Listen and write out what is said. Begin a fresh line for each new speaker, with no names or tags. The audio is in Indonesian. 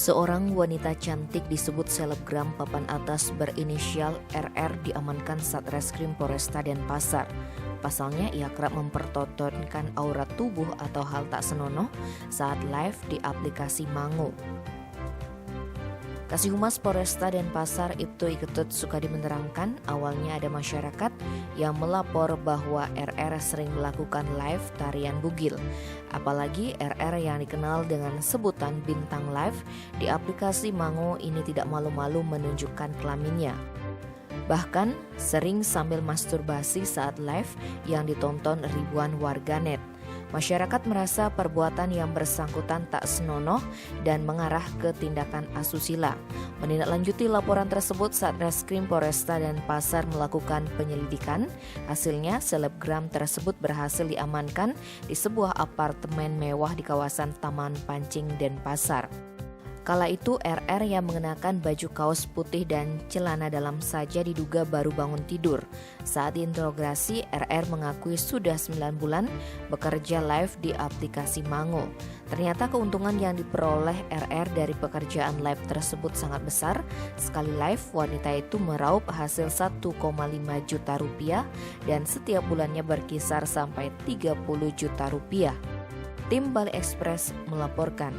Seorang wanita cantik disebut selebgram papan atas berinisial RR diamankan Satreskrim Polresta Denpasar. Pasalnya ia kerap mempertontonkan aurat tubuh atau hal tak senonoh saat live di aplikasi Mango. Kasih Humas Polresta Denpasar Ibtu Iketut Sukadi menerangkan awalnya ada masyarakat yang melapor bahwa RR sering melakukan live tarian bugil. Apalagi RR yang dikenal dengan sebutan bintang live di aplikasi Mango ini tidak malu-malu menunjukkan kelaminnya. Bahkan sering sambil masturbasi saat live yang ditonton ribuan warganet. Masyarakat merasa perbuatan yang bersangkutan tak senonoh dan mengarah ke tindakan asusila. Menindaklanjuti laporan tersebut, Satreskrim Polresta Denpasar melakukan penyelidikan. Hasilnya, selebgram tersebut berhasil diamankan di sebuah apartemen mewah di kawasan Taman Pancing Denpasar. Kala itu RR yang mengenakan baju kaos putih dan celana dalam saja diduga baru bangun tidur. Saat diinterogasi, RR mengakui sudah 9 bulan bekerja live di aplikasi Mango. Ternyata keuntungan yang diperoleh RR dari pekerjaan live tersebut sangat besar. Sekali live, wanita itu meraup hasil 1,5 juta rupiah dan setiap bulannya berkisar sampai 30 juta rupiah. Tim Bali Express melaporkan.